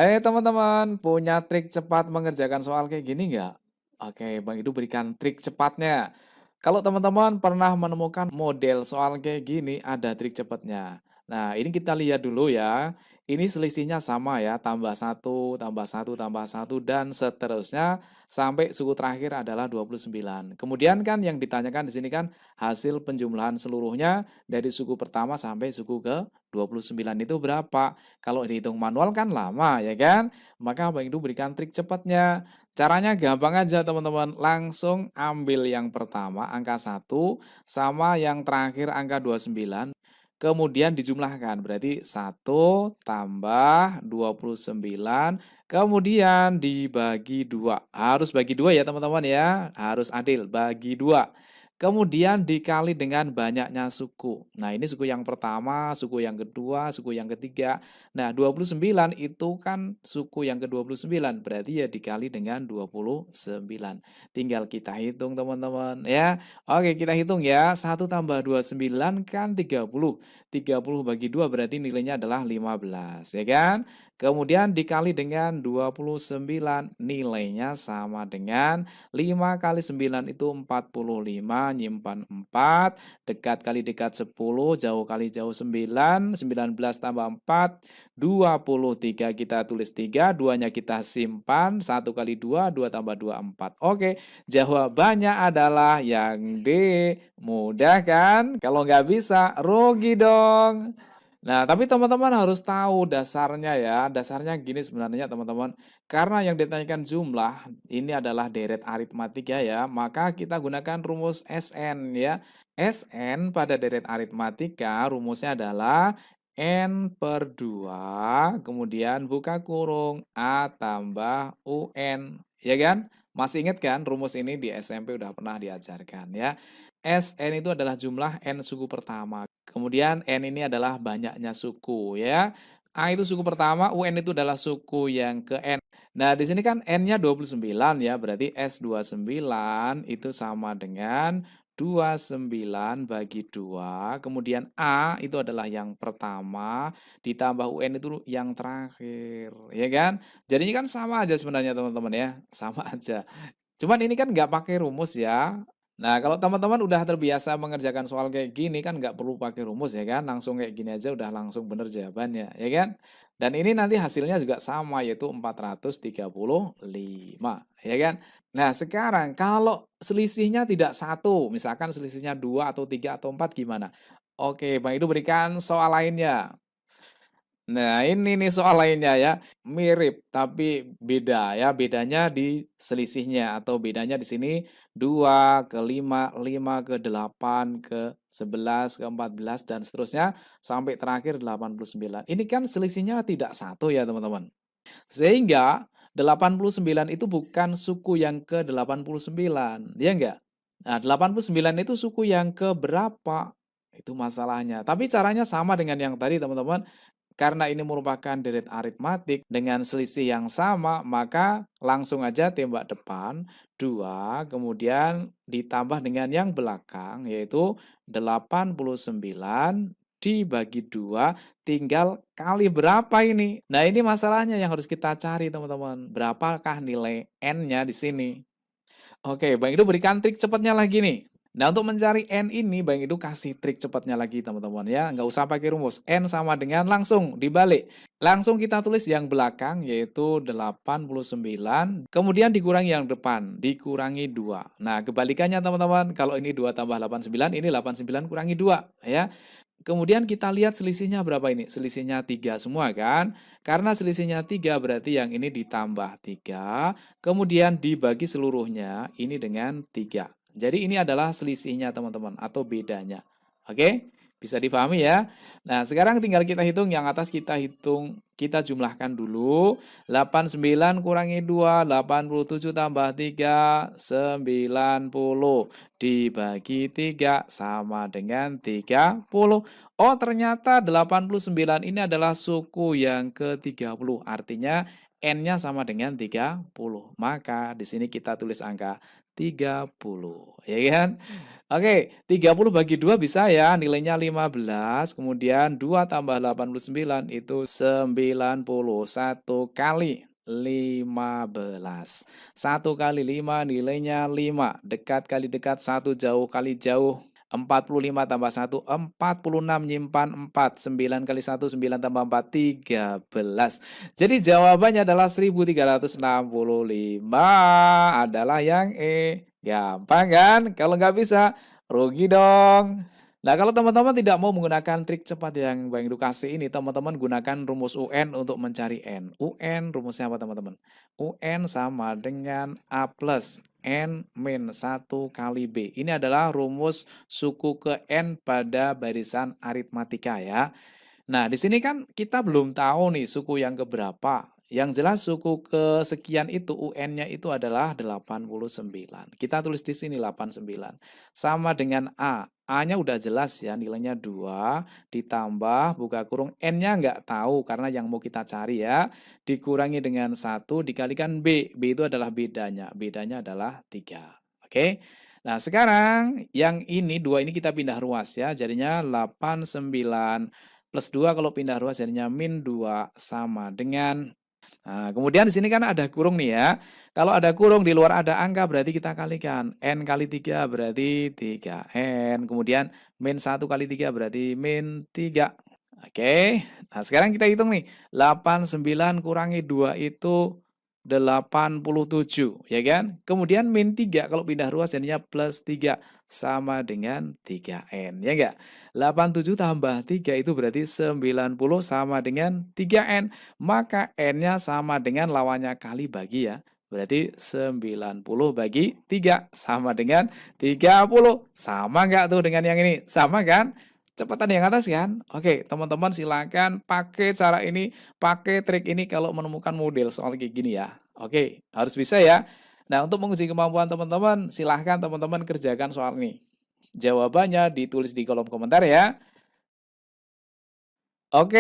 Hai teman-teman, punya trik cepat mengerjakan soal kayak gini nggak? Oke, Bang Idu berikan trik cepatnya. Kalau teman-teman pernah menemukan model soal kayak gini, ada trik cepatnya. Nah, ini kita lihat dulu ya. Ini selisihnya sama ya, tambah satu, tambah satu, tambah satu, dan seterusnya sampai suku terakhir adalah 29. Kemudian kan yang ditanyakan di sini kan hasil penjumlahan seluruhnya dari suku pertama sampai suku ke 29 itu berapa? Kalau dihitung manual kan lama ya kan? Maka Bang Idu berikan trik cepatnya. Caranya gampang aja teman-teman. Langsung ambil yang pertama angka 1 sama yang terakhir angka 29. Kemudian dijumlahkan. Berarti 1 tambah 29. Kemudian dibagi 2. Harus bagi 2 ya teman-teman ya. Harus adil. Bagi 2. Kemudian dikali dengan banyaknya suku. Nah, ini suku yang pertama, suku yang kedua, suku yang ketiga. Nah, 29 itu kan suku yang ke-29, berarti ya dikali dengan 29. Tinggal kita hitung teman-teman ya. Oke, kita hitung ya. 1 tambah 29 kan 30. 30 bagi 2 berarti nilainya adalah 15, ya kan? Kemudian dikali dengan 29, nilainya sama dengan 5 kali 9 itu 45, nyimpan 4, dekat kali dekat 10, jauh kali jauh 9, 19 tambah 4, 23, kita tulis 3, 2-nya kita simpan, 1 kali 2, 2 tambah 2, 4. Oke, jawabannya adalah yang D. Mudah kan? Kalau nggak bisa, rugi dong. Nah, tapi teman-teman harus tahu dasarnya ya. Dasarnya gini sebenarnya teman-teman. Karena yang ditanyakan jumlah ini adalah deret aritmatika ya, maka kita gunakan rumus SN ya. SN pada deret aritmatika rumusnya adalah N per 2, kemudian buka kurung A tambah UN. Ya kan? Masih ingat kan rumus ini di SMP udah pernah diajarkan ya. SN itu adalah jumlah N suku pertama. Kemudian N ini adalah banyaknya suku ya. A itu suku pertama, UN itu adalah suku yang ke N. Nah, di sini kan N-nya 29 ya, berarti S29 itu sama dengan 29 bagi 2. Kemudian A itu adalah yang pertama, ditambah UN itu yang terakhir, ya kan? Jadinya kan sama aja sebenarnya teman-teman ya, sama aja. Cuman ini kan nggak pakai rumus ya. Nah, kalau teman-teman udah terbiasa mengerjakan soal kayak gini kan nggak perlu pakai rumus ya kan, langsung kayak gini aja udah langsung bener jawabannya, ya kan? Dan ini nanti hasilnya juga sama yaitu 435, ya kan? Nah, sekarang kalau selisihnya tidak satu, misalkan selisihnya 2 atau 3 atau 4 gimana? Oke, Bang itu berikan soal lainnya. Nah, ini nih soal lainnya ya. Mirip tapi beda ya. Bedanya di selisihnya atau bedanya di sini 2 ke 5, 5 ke 8, ke 11, ke 14 dan seterusnya sampai terakhir 89. Ini kan selisihnya tidak satu ya, teman-teman. Sehingga 89 itu bukan suku yang ke-89, ya enggak? Nah, 89 itu suku yang ke berapa? Itu masalahnya. Tapi caranya sama dengan yang tadi, teman-teman. Karena ini merupakan deret aritmatik dengan selisih yang sama, maka langsung aja tembak depan 2, kemudian ditambah dengan yang belakang, yaitu 89 dibagi 2, tinggal kali berapa ini? Nah, ini masalahnya yang harus kita cari, teman-teman. Berapakah nilai N-nya di sini? Oke, Bang Idu berikan trik cepatnya lagi nih. Nah, untuk mencari N ini, Bang Idu kasih trik cepatnya lagi, teman-teman ya. Nggak usah pakai rumus. N sama dengan langsung dibalik. Langsung kita tulis yang belakang, yaitu 89. Kemudian dikurangi yang depan, dikurangi 2. Nah, kebalikannya teman-teman. Kalau ini 2 tambah 89, ini 89 kurangi 2. Ya. Kemudian kita lihat selisihnya berapa ini? Selisihnya 3 semua kan? Karena selisihnya 3 berarti yang ini ditambah 3, kemudian dibagi seluruhnya ini dengan 3. Jadi ini adalah selisihnya teman-teman atau bedanya. Oke? Bisa dipahami ya? Nah, sekarang tinggal kita hitung yang atas kita hitung, kita jumlahkan dulu. 89 kurangi 2, 87 tambah 3, 90 dibagi 3 sama dengan 30. Oh, ternyata 89 ini adalah suku yang ke-30. Artinya N-nya sama dengan 30. Maka di sini kita tulis angka 30. Ya kan? Oke, 30 bagi 2 bisa ya, nilainya 15, kemudian 2 tambah 89 itu 90. 1 kali 15. 1 kali 5 nilainya 5. Dekat kali dekat, 1 jauh kali jauh. 45 tambah 1, 46, nyimpan 4. 9 kali 1, 9 tambah 4, 13. Jadi jawabannya adalah 1365 adalah yang E. Gampang kan? Kalau nggak bisa, rugi dong. Nah, kalau teman-teman tidak mau menggunakan trik cepat yang Bang Edukasi ini, teman-teman gunakan rumus UN untuk mencari N. UN rumusnya apa teman-teman? UN sama dengan A plus N min 1 kali B. Ini adalah rumus suku ke N pada barisan aritmatika ya. Nah, di sini kan kita belum tahu nih suku yang keberapa. Yang jelas suku kesekian itu UN-nya itu adalah 89. Kita tulis di sini 89. Sama dengan A. A-nya udah jelas ya, nilainya 2 ditambah buka kurung N-nya nggak tahu karena yang mau kita cari ya. Dikurangi dengan 1 dikalikan B. B itu adalah bedanya. Bedanya adalah 3. Oke. Nah, sekarang yang ini 2 ini kita pindah ruas ya. Jadinya 89 plus 2 kalau pindah ruas jadinya min 2 sama dengan. Nah, kemudian di sini kan ada kurung nih ya. Kalau ada kurung di luar ada angka berarti kita kalikan. N kali 3 berarti 3N. Kemudian min 1 kali 3 berarti min 3. Oke. Nah, sekarang kita hitung nih. 89 kurangi 2 itu 87, ya kan? Kemudian min 3 kalau pindah ruas jadinya plus 3 sama dengan 3N, ya enggak? 87 tambah 3 itu berarti 90 sama dengan 3N. Maka N-nya sama dengan lawannya kali bagi ya. Berarti 90 bagi 3 sama dengan 30. Sama enggak tuh dengan yang ini? Sama kan? Cepatan yang atas kan? Oke, teman-teman silakan pakai cara ini, pakai trik ini kalau menemukan model soal kayak gini ya. Oke, harus bisa ya. Nah, untuk menguji kemampuan teman-teman, silahkan teman-teman kerjakan soal ini. Jawabannya ditulis di kolom komentar ya. Oke.